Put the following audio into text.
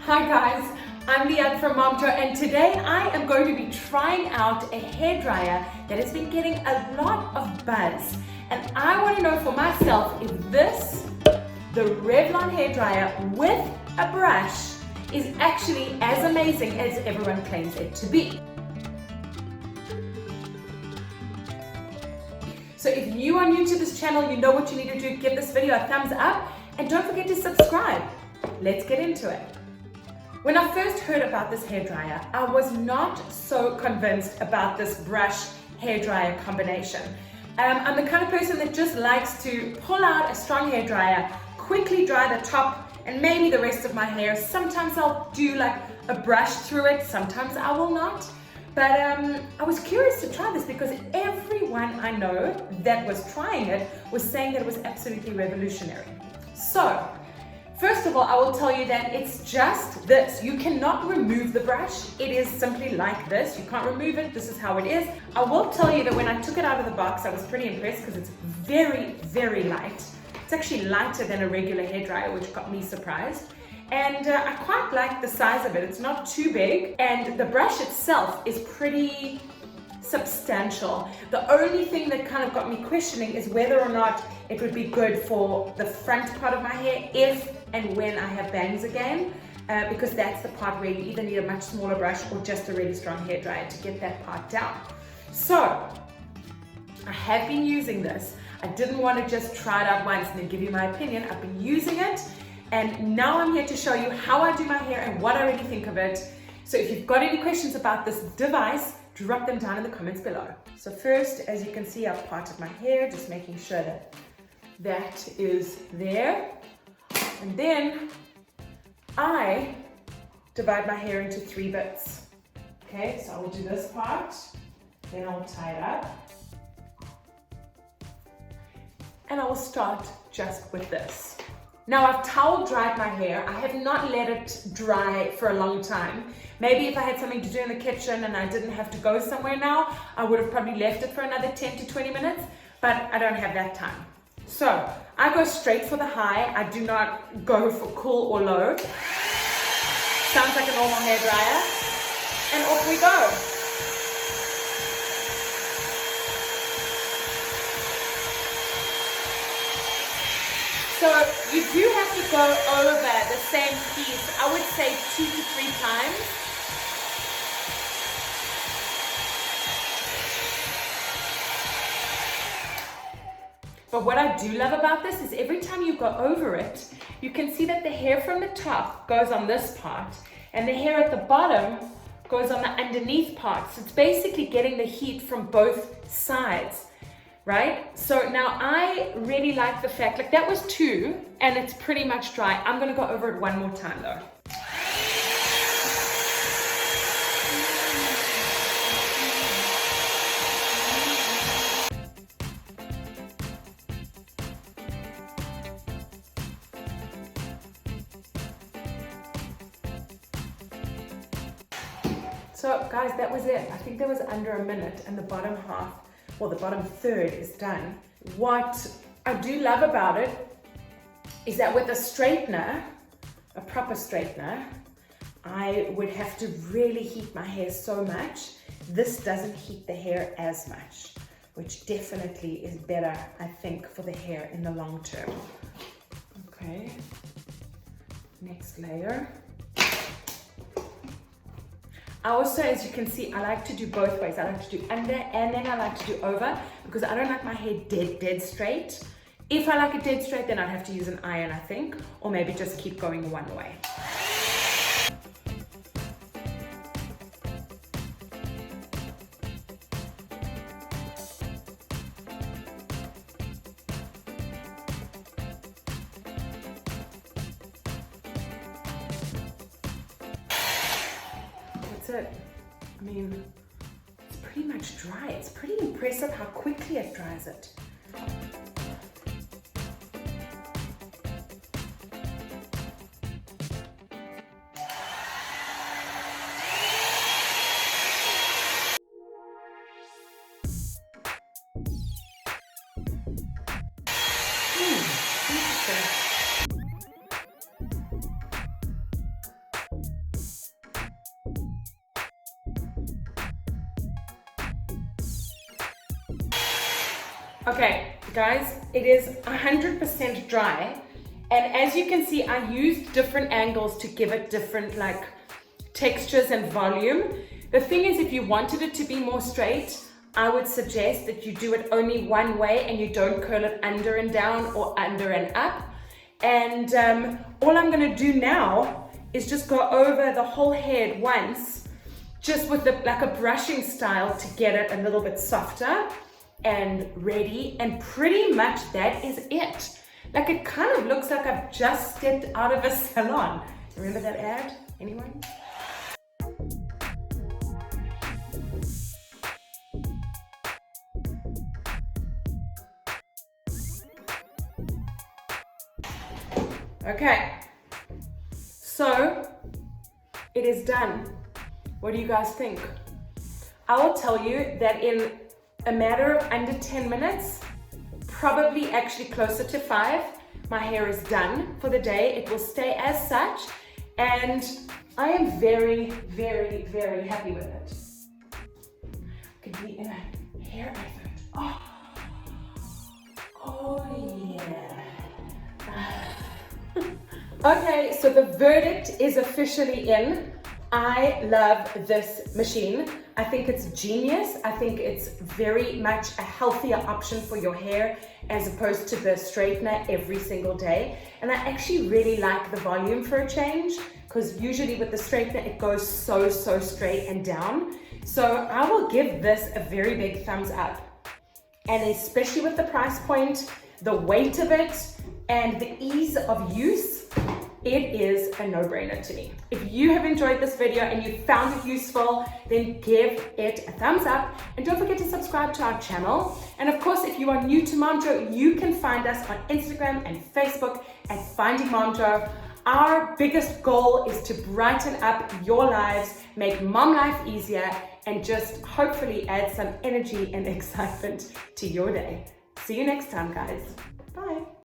Hi guys, I'm Liat from Momjo, and today I am going to be trying out a hairdryer that has been getting a lot of buzz. And I want to know for myself if this, the Revlon hairdryer with a brush, is actually as amazing as everyone claims it to be. So if you are new to this channel, you know what you need to do. Give this video a thumbs up and don't forget to subscribe. Let's get into it. When I first heard about this hairdryer, I was not so convinced about this brush hairdryer combination. I'm the kind of person that just likes to pull out a strong hairdryer, quickly dry the top and maybe the rest of my hair. Sometimes I'll do like a brush through it, sometimes I will not. But I was curious to try this because everyone I know that was trying it was saying that it was absolutely revolutionary. So, first of all, I will tell you that it's just this. You cannot remove the brush. It is simply like this. You can't remove it. This is how it is. I will tell you that when I took it out of the box, I was pretty impressed because it's very, very light. It's actually lighter than a regular hairdryer, which got me surprised. And I quite like the size of it. It's not too big. And the brush itself is pretty substantial. The only thing that kind of got me questioning is whether or not it would be good for the front part of my hair if and when I have bangs again, because that's the part where you either need a much smaller brush or just a really strong hairdryer to get that part down. So I have been using this. I didn't want to just try it out once and then give you my opinion. I've been using it, and now I'm here to show you how I do my hair and what I really think of it. So if you've got any questions about this device, drop them down in the comments below. So first, as you can see, I've parted my hair, just making sure that that is there. And then I divide my hair into 3 bits. Okay, so I will do this part, then I will tie it up. And I will start just with this. Now I've towel dried my hair. I have not let it dry for a long time. Maybe if I had something to do in the kitchen and I didn't have to go somewhere now, I would have probably left it for another 10 to 20 minutes, but I don't have that time. So I go straight for the high. I do not go for cool or low. Sounds like a normal hairdryer. And off we go. So you do have to go over the same piece, I would say 2 to 3 times. But what I do love about this is every time you go over it, you can see that the hair from the top goes on this part and the hair at the bottom goes on the underneath part. So it's basically getting the heat from both sides. Right? So now I really like the fact, like that was 2 and it's pretty much dry. I'm going to go over it one more time though. So guys, that was it. I think that was under a minute and the bottom half, well, the bottom third is done. What I do love about it is that with a straightener, a proper straightener, I would have to really heat my hair so much. This doesn't heat the hair as much, which definitely is better, I think, for the hair in the long term. Okay, next layer. I also, as you can see, I like to do both ways. I like to do under and then I like to do over because I don't like my hair dead straight. If I like it dead straight, then I'd have to use an iron, I think, or maybe just keep going one way. That's it. I mean, it's pretty much dry. It's pretty impressive how quickly it dries it. Interesting. Okay, guys, it is 100% dry. And as you can see, I used different angles to give it different like textures and volume. The thing is, if you wanted it to be more straight, I would suggest that you do it only one way and you don't curl it under and down or under and up. And all I'm gonna do now is just go over the whole head once, just with like a brushing style to get it a little bit softer and ready. And pretty much that is it. Like it kind of looks like I've just stepped out of a salon. Remember that ad? Anyone? Okay, so it is done. What do you guys think? I will tell you that in a matter of under 10 minutes, probably actually closer to 5, my hair is done for the day. It will stay as such, and I am very, very, very happy with it. Could be in a hair effort. Oh yeah. Okay, so the verdict is officially in. I love this machine. I think it's genius. I think it's very much a healthier option for your hair as opposed to the straightener every single day. And I actually really like the volume for a change, because usually with the straightener it goes so straight and down. So I will give this a very big thumbs up. And especially with the price point, the weight of it, and the ease of use, it is a no-brainer to me. If you have enjoyed this video and you found it useful, then give it a thumbs up, and don't forget to subscribe to our channel. And of course, if you are new to Momjo, you can find us on Instagram and Facebook at Finding Momjo. Our biggest goal is to brighten up your lives, make mom life easier, and just hopefully add some energy and excitement to your day. See you next time, guys. Bye.